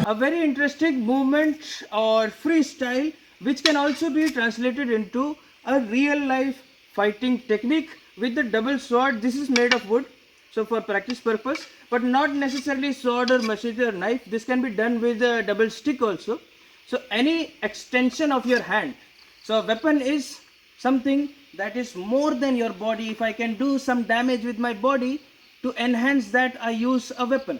A very interesting movement or freestyle which can also be translated into a real life fighting technique with the double sword. This is made of wood, so for practice purpose, but not necessarily sword or machete or knife. This can be done with a double stick also. So any extension of your hand. So a weapon is something that is more than your body. If I can do some damage with my body, to enhance that I use a weapon.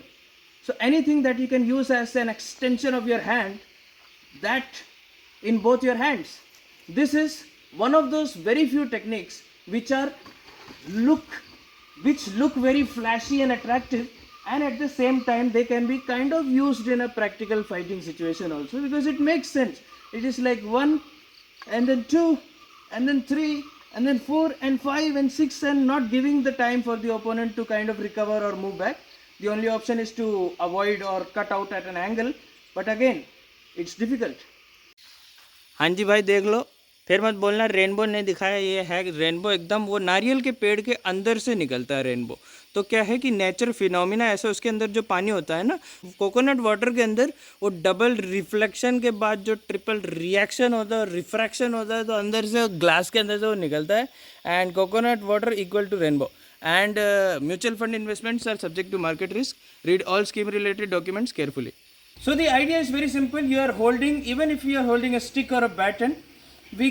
So anything that you can use as an extension of your hand, that in both your hands. This is one of those very few techniques which look very flashy and attractive, and at the same time they can be kind of used in a practical fighting situation also, because it makes sense. It is like 1 and then 2 and then 3 and then 4 and 5 and 6, and not giving the time for the opponent to kind of recover or move back. The only option is to avoid or cut out at an angle, but again it's difficult. हाँ जी भाई, देख लो, फिर मत बोलना rainbow नहीं दिखाया। ये है रेनबो, एकदम वो नारियल के पेड़ के अंदर से निकलता है रेनबो। तो क्या है कि नेचर फिनोमिना ऐसा, उसके अंदर जो पानी होता है ना, कोकोनट वाटर के अंदर वो डबल रिफ्लेक्शन के बाद जो ट्रिपल रिएक्शन होता है, रिफ्रैक्शन होता है, तो अंदर से ग्लास के अंदर से वो निकलता है। And coconut water equal to rainbow. And mutual fund investments are subject to market risk. Read all scheme related documents carefully. So the idea is very simple. You are holding, even if you are holding a stick or a baton, we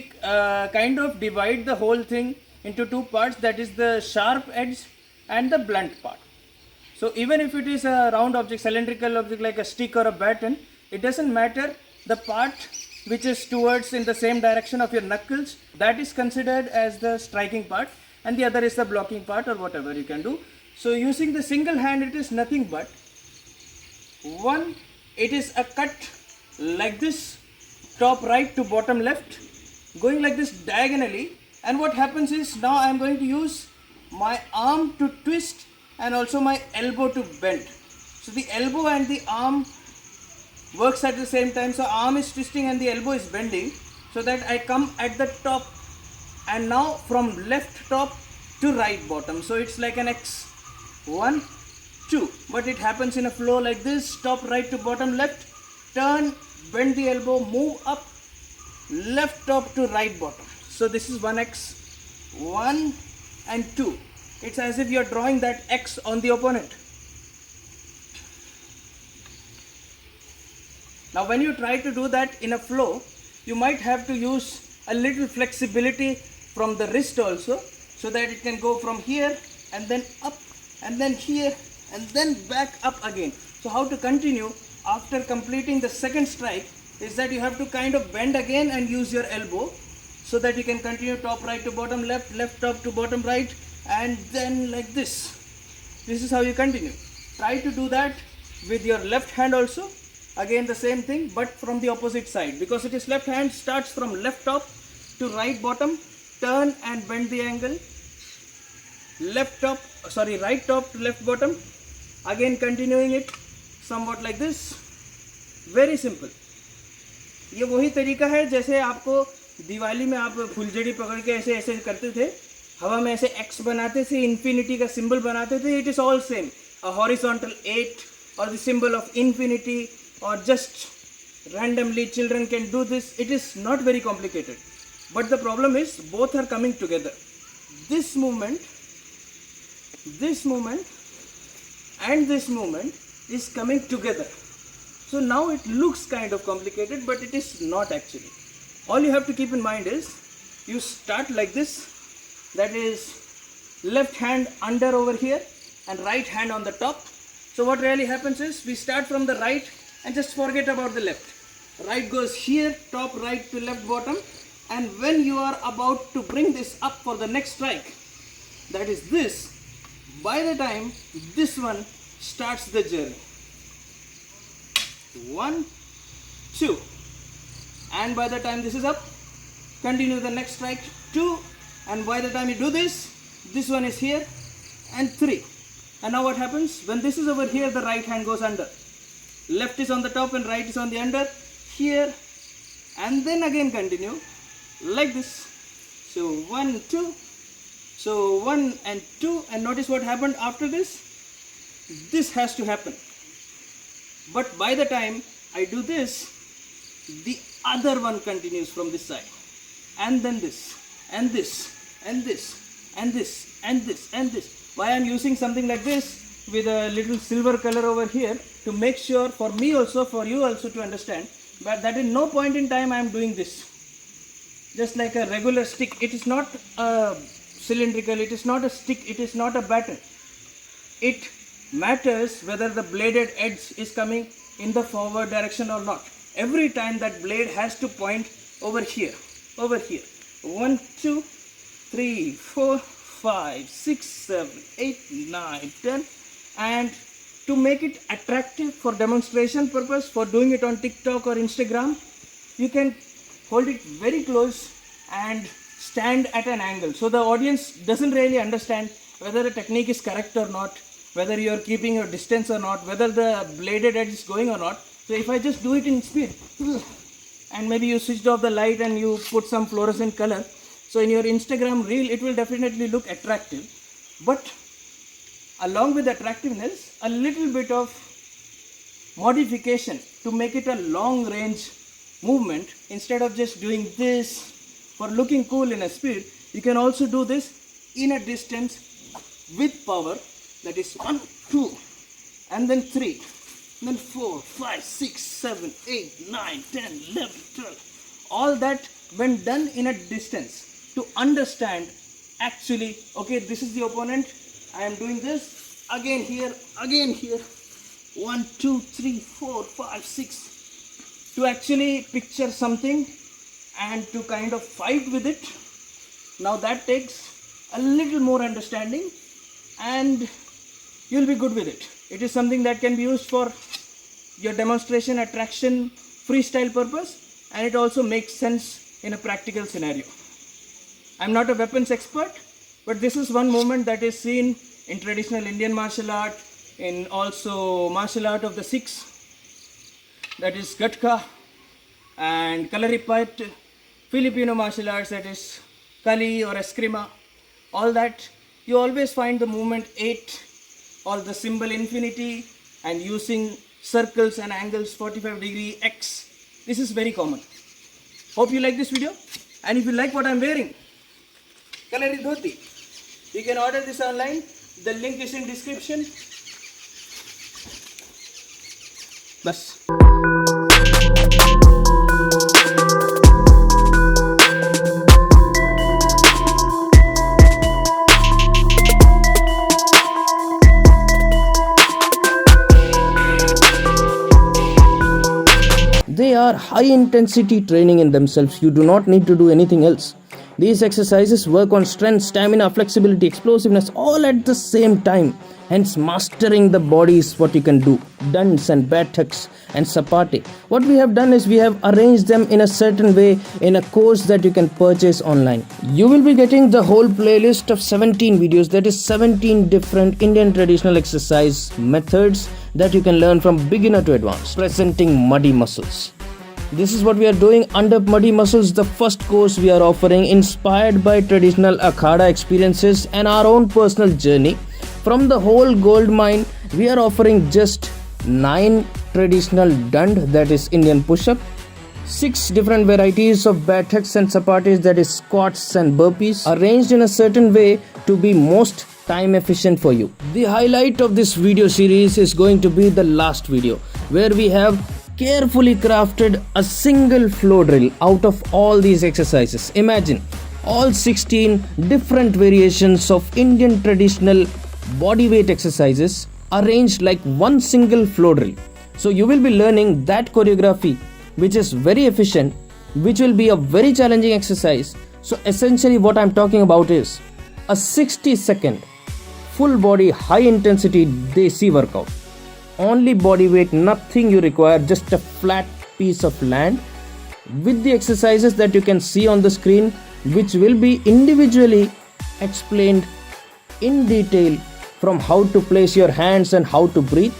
kind of divide the whole thing into two parts, that is the sharp edge and the blunt part. So even if it is a round object, cylindrical object like a stick or a baton, it doesn't matter. The part which is towards in the same direction of your knuckles, that is considered as the striking part, and the other is the blocking part or whatever you can do. So using the single hand, it is nothing but one, it is a cut like this, top right to bottom left, going like this diagonally. And what happens is, now I am going to use my arm to twist and also my elbow to bend. So the elbow and the arm works at the same time. So arm is twisting and the elbow is bending, so that I come at the top, and now from left top to right bottom. So it's like an X, 1, 2, but it happens in a flow like this: top right to bottom left, turn, bend the elbow, move up, left top to right bottom. So this is 1X, 1 and 2. It's as if you are drawing that X on the opponent. Now when you try to do that in a flow, you might have to use a little flexibility from the wrist also, so that it can go from here and then up and then here and then back up again. So how to continue after completing the second strike is that you have to kind of bend again and use your elbow, so that you can continue top right to bottom left, left top to bottom right, and then like this. This is how you continue. Try to do that with your left hand also. Again the same thing, but from the opposite side, because it is left hand, starts from left top to right bottom, turn and bend the angle, right top to left bottom, again continuing it somewhat like this. Very simple. ये वही तरीका है जैसे आपको दिवाली में आप फुलझड़ी पकड़ के ऐसे ऐसे करते थे, हवा में ऐसे X बनाते थे, infinity का symbol बनाते थे. It is all same, a horizontal 8 or the symbol of infinity, or just randomly children can do this. It is not very complicated, but the problem is both are coming together. This movement and this movement is coming together. So now it looks kind of complicated, but it is not actually. All you have to keep in mind is, you start like this, that is left hand under over here and right hand on the top. So what really happens is, we start from the right and just forget about the left. Right goes here, top right to left bottom, and when you are about to bring this up for the next strike, that is this, by the time this one starts the journey, 1, 2, and by the time this is up, continue the next strike, 2, and by the time you do this, this one is here, and 3. And now what happens? When this is over here, the right hand goes under, left is on the top and right is on the under, here, and then again continue like this. So 1, 2, so 1 and 2, and notice what happened after this. This has to happen, but by the time I do this, the other one continues from this side, and then this, and this, and this, and this, and this, and this. Why I am using something like this with a little silver color over here, to make sure for me also, for you also to understand, but that in no point in time I am doing this. Just like a regular stick, it is not a cylindrical, it is not a stick, it is not a batter. It matters whether the bladed edge is coming in the forward direction or not. Every time that blade has to point over here, over here. 1, 2, 3, 4, 5, 6, 7, 8, 9, 10. And to make it attractive for demonstration purpose, for doing it on TikTok or Instagram, you can hold it very close and stand at an angle. So the audience doesn't really understand whether the technique is correct or not, whether you are keeping your distance or not, whether the bladed edge is going or not. So if I just do it in speed, and maybe you switched off the light and you put some fluorescent color, so in your Instagram reel it will definitely look attractive. But along with attractiveness, a little bit of modification to make it a long range movement. Instead of just doing this for looking cool in a speed, you can also do this in a distance with power. That is 1, 2, and then 3, then 4, 5, 6, 7, 8, 9, 10, 11, 12. All that when done in a distance, to understand actually, okay, this is the opponent, I am doing this, again here, 1, 2, 3, 4, 5, 6, to actually picture something and to kind of fight with it. Now that takes a little more understanding, and you'll be good with it. It is something that can be used for your demonstration, attraction, freestyle purpose, and it also makes sense in a practical scenario. I'm not a weapons expert, but this is one movement that is seen in traditional Indian martial art, in also martial art of the Sikhs, that is Gatka, and Kalari, Filipino martial arts, that is Kali or Eskrima. All that, you always find the movement 8 or the symbol infinity and using circles and angles 45 degree X. This is very common. Hope you like this video, and if you like what I'm wearing, Kalari Dhoti, you can order this online. The link is in description. Bas. They are high intensity training in themselves. You do not need to do anything else. These exercises work on strength, stamina, flexibility, explosiveness, all at the same time. Hence, mastering the body is what you can do. Dunds and Baithaks and Sapate. What we have done is we have arranged them in a certain way in a course that you can purchase online. You will be getting the whole playlist of 17 videos, that is 17 different Indian traditional exercise methods that you can learn from beginner to advanced. Presenting muddy muscles. This is what we are doing under Muddy Muscles, the first course we are offering, inspired by traditional Akhada experiences and our own personal journey. From the whole gold mine, we are offering just 9 traditional dand, that is Indian push-up, 6 different varieties of Baithaks and Sapates, that is squats and burpees, arranged in a certain way to be most time efficient for you. The highlight of this video series is going to be the last video, where we have carefully crafted a single flow drill out of all these exercises. Imagine all 16 different variations of Indian traditional bodyweight exercises arranged like one single flow drill. So you will be learning that choreography, which is very efficient, which will be a very challenging exercise. So essentially what I'm talking about is a 60-second full body high intensity desi workout. Only body weight, nothing you require, just a flat piece of land with the exercises that you can see on the screen, which will be individually explained in detail, from how to place your hands and how to breathe.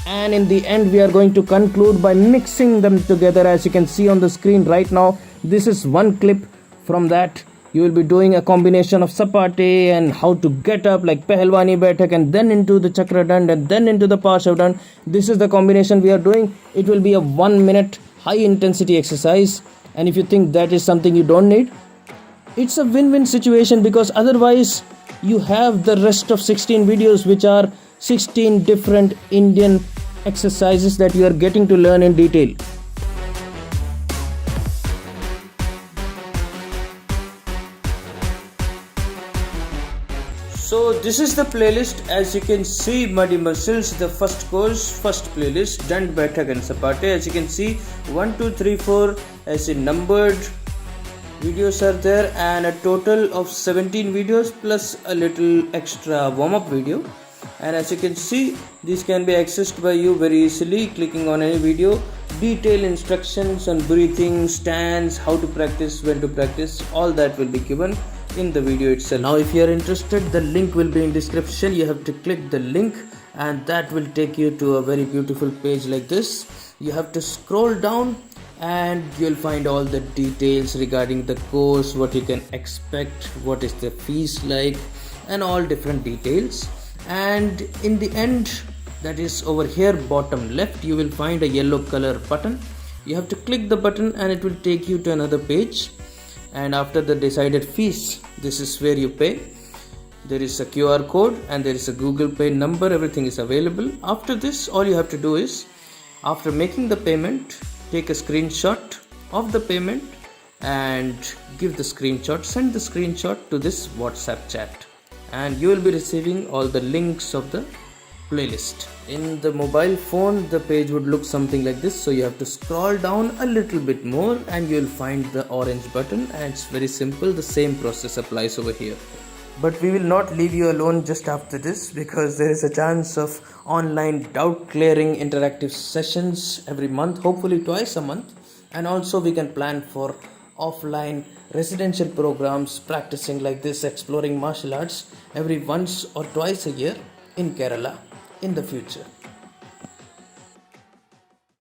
And in the end we are going to conclude by mixing them together. As you can see on the screen right now, this is one clip from that, You will be doing a combination of Sapate and how to get up like Pehlwani Baithak and then into the Chakra Dand and then into the Parshav Dand. This is the combination we are doing. It will be a 1 minute high intensity exercise, and if you think that is something you don't need, it's a win-win situation, because otherwise you have the rest of 16 videos which are 16 different Indian exercises that you are getting to learn in detail. So this is the playlist. As you can see, Muddy Muscles, the first course, first playlist, Dand, Baithak and Sapate. As you can see, 1, 2, 3, 4 as in numbered videos are there, and a total of 17 videos plus a little extra warm-up video. And as you can see, these can be accessed by you very easily clicking on any video. Detailed instructions on breathing, stance, how to practice, when to practice, all that will be given in the video itself. Now if you are interested, the link will be in description. You have to click the link and that will take you to a very beautiful page like this. You have to scroll down and you'll find all the details regarding the course, what you can expect, what is the fees like, and all different details. And in the end, that is over here bottom left, you will find a yellow color button. You have to click the button and it will take you to another page. And after the decided fees, this is where you pay. There is a QR code and there is a Google Pay number. Everything is available. After this, all you have to do is, after making the payment, take a screenshot of the payment and give the screenshot, send the screenshot to this WhatsApp chat, and you will be receiving all the links of the playlist. In the mobile phone, the page would look something like this, so you have to scroll down a little bit more and you will find the orange button, and it's very simple. The same process applies over here. But we will not leave you alone just after this, because there is a chance of online doubt clearing interactive sessions every month, hopefully twice a month. And also we can plan for offline residential programs, practicing like this, exploring martial arts every once or twice a year in Kerala in the future.